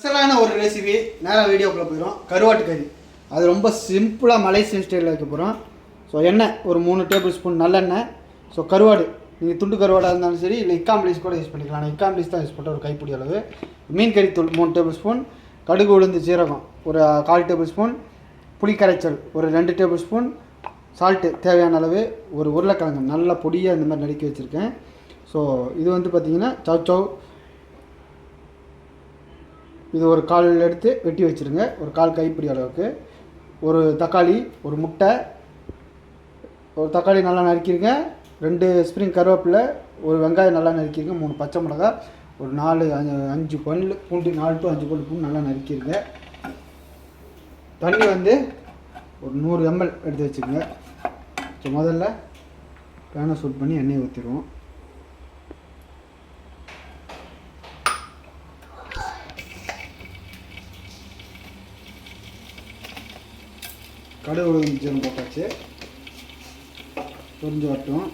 ஸ்பெஷலான ஒரு ரெசிபி நேராக வீடியோக்குள்ளே போயிடும். கருவாட்டு கறி. அது ரொம்ப சிம்பிளாக மலேசியன் ஸ்டைலில் வைக்க போகிறோம். ஸோ எண்ணெய் ஒரு 3 டேபிள் ஸ்பூன் நல்லெண்ணெய். ஸோ கருவாடு நீங்கள் துண்டு கருவாடாக இருந்தாலும் சரி, இல்லை இக்காம்பளிஸ் கூட யூஸ் பண்ணிக்கலாம். நான் இக்காம்பளிஸ் தான் யூஸ் பண்ணுறேன், ஒரு கைப்பிடி அளவு. மீன் கறித்தூள் 3 டேபிள் ஸ்பூன், கடுகு உளுந்து சீரகம் ஒரு 1/4 டேபிள் ஸ்பூன், புளி கரைச்சல் ஒரு 2 டேபிள் ஸ்பூன், சால்ட்டு தேவையான அளவு, ஒரு உருளைக்கிழங்கு நல்லா பொடியாக இந்த மாதிரி நறுக்கி வச்சுருக்கேன். ஸோ இது வந்து பார்த்திங்கன்னா சவ் இது ஒரு 1/4 எடுத்து வெட்டி வச்சுருங்க, ஒரு 1/4 கைப்பிடி அளவுக்கு. ஒரு தக்காளி, ஒரு முட்டை, ஒரு தக்காளி நல்லா நறுக்கிருங்க, 2 ஸ்ப்ரிங் கருவேப்பிலை, ஒரு வெங்காயம் நல்லா நறுக்கிருங்க, 3 பச்சை மிளகா, ஒரு 4-5 பல் பூண்டு, 4 to 5 பல் பூண்டு நல்லா நறுக்கிருங்க. தண்ணி வந்து ஒரு 100 ml எடுத்து வச்சுக்கோங்க. ஸோ முதல்ல பேனை சூட் பண்ணி எண்ணெயை ஊற்றிடுவோம். கடுகு உளுந்து ஜீரகம் போட்டாச்சு, பொரிஞ்சு வரட்டும்.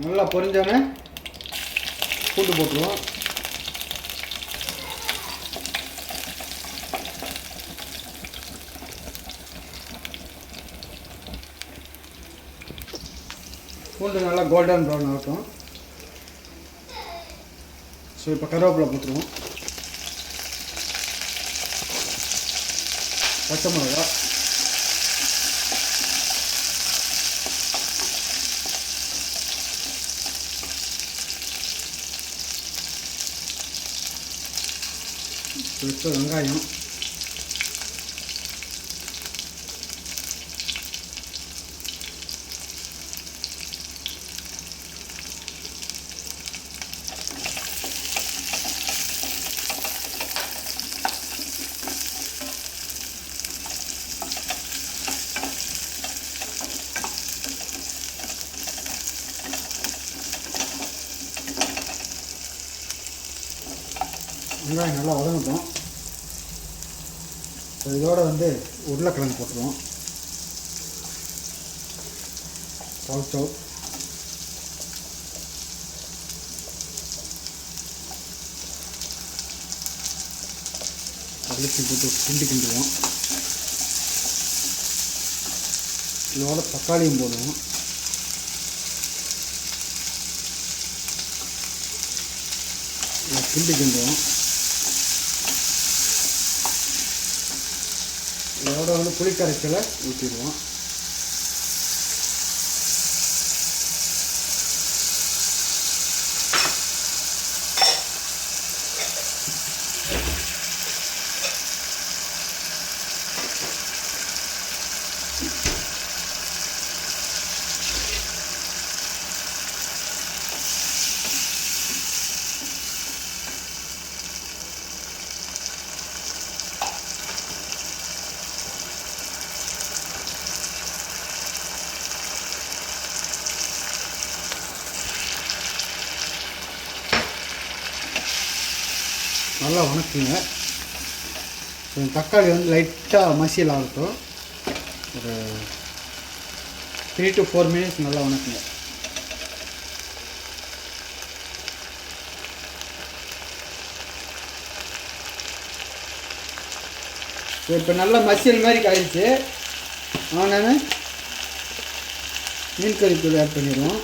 நல்லா பொரிஞ்சோன்னே பூண்டு போட்டுருவோம். பூண்டு நல்லா கோல்டன் ப்ரௌன் ஆகட்டும். ஸோ இப்போ கருவேப்பிலை போட்டுருவோம், பச்சை மிளகா, இப்போ வெங்காயம், வெங்காயம் நல்லா வதங்கட்டும். இதோட வந்து உருளைக்கிழங்கு போட்டுருவோம். சவ் அரிசி போட்டு கிண்டுவோம். இதோட தக்காளியும் போடுவோம். கிண்டுவோம். இதோட வந்து புளி கரைச்சலை ஊற்றிடுவோம். நல்லா வணக்குங்க. தக்காளி வந்து லைட்டாக மசியல் ஆகட்டும். ஒரு 3 to 4 minutes நல்லா வணக்குங்க. இப்போ நல்லா மசியல் மாதிரி காய்ச்சி ஆனால் மீன் கறித்தூள் ஆட் பண்ணிடுவோம்.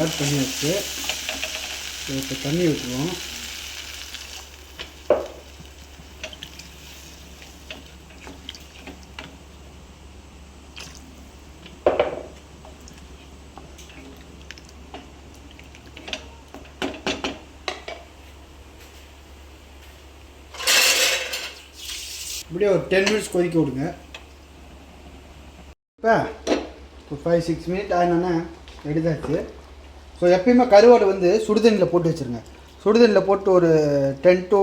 ஆட் பண்ணியாச்சு. இப்போ தண்ணி ஊற்றுவோம். இப்படியே ஒரு 10 மினிட்ஸ் கொதிக்க விடுங்க. இப்போ ஒரு 5-6 மினிட் ஆகினோன்னே எடுத்தாச்சு. ஸோ எப்பயுமே கருவாடு வந்து சுடுதண்ணியில் போட்டு வச்சுருங்க. சுடுதண்ணியில் போட்டு ஒரு 10 to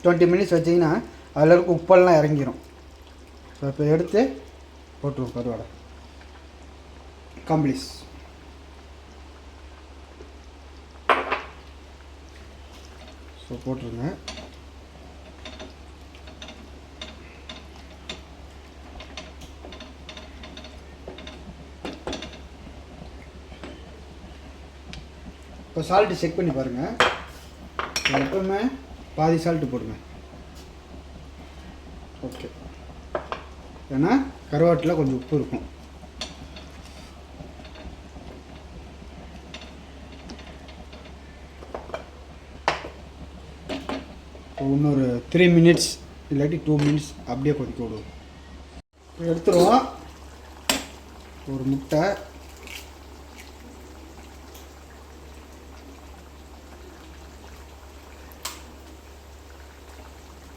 20 மினிட்ஸ் வச்சிங்கன்னா அதில் இருக்க உப்பெல்லாம் இறங்கிடும். ஸோ இப்போ எடுத்து போட்டுருவோம் கருவாடை. கம்ப்ளீஸ். ஸோ போட்டுருங்க. இப்போ சால்ட்டு செக் பண்ணி பாருங்கள். எப்பவுமே பாதி சால்ட்டு போடுங்க. ஓகே, ஏன்னா கருவாட்டில் கொஞ்சம் உப்பு இருக்கும். இன்னொரு 3 மினிட்ஸ் இல்லாட்டி 2 மினிட்ஸ் அப்படியே கொதிக்க விடுவோம். எடுத்துருவோம். ஒரு முட்டை,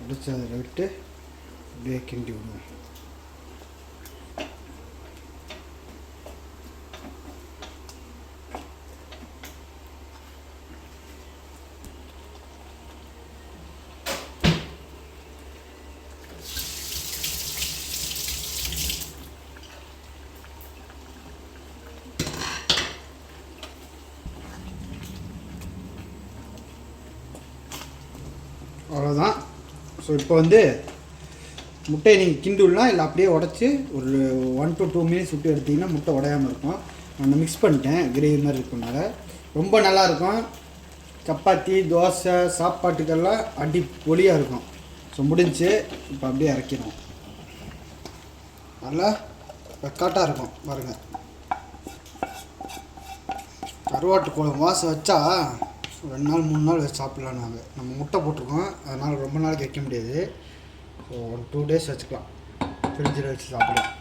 அடித்து அதில் விட்டு அப்படியே கிண்டி விடுவோம். அவ்வளோதான். ஸோ இப்போ வந்து முட்டையை நீங்கள் கிண்டுலாம் இல்லை அப்படியே உடச்சி ஒரு 1 to 2 மினிட்ஸ் விட்டு எடுத்திங்கன்னா முட்டை உடையாமல் இருக்கும். நான் மிக்ஸ் பண்ணிட்டேன், கிரேவி மாதிரி இருக்கனால ரொம்ப நல்லாயிருக்கும். சப்பாத்தி, தோசை, சாப்பாட்டுக்கெல்லாம் அடி பொலியாக இருக்கும். ஸோ முடிஞ்சு இப்போ அப்படியே இறக்கிடும். நல்லா வெக்காட்டாக இருக்கும் பாருங்கள். கருவாட்டு குழம்பு வாசம் வச்சா 2 நாள் 3 நாள் வச்சு சாப்பிட்லாம். நாங்கள் நம்ம முட்டை போட்டிருக்கோம், அதனால் ரொம்ப நாளைக்கு வைக்க முடியாது. ஸோ ஒரு 2 days வச்சுக்கலாம், ஃப்ரிட்ஜில் வச்சு சாப்பிடலாம்.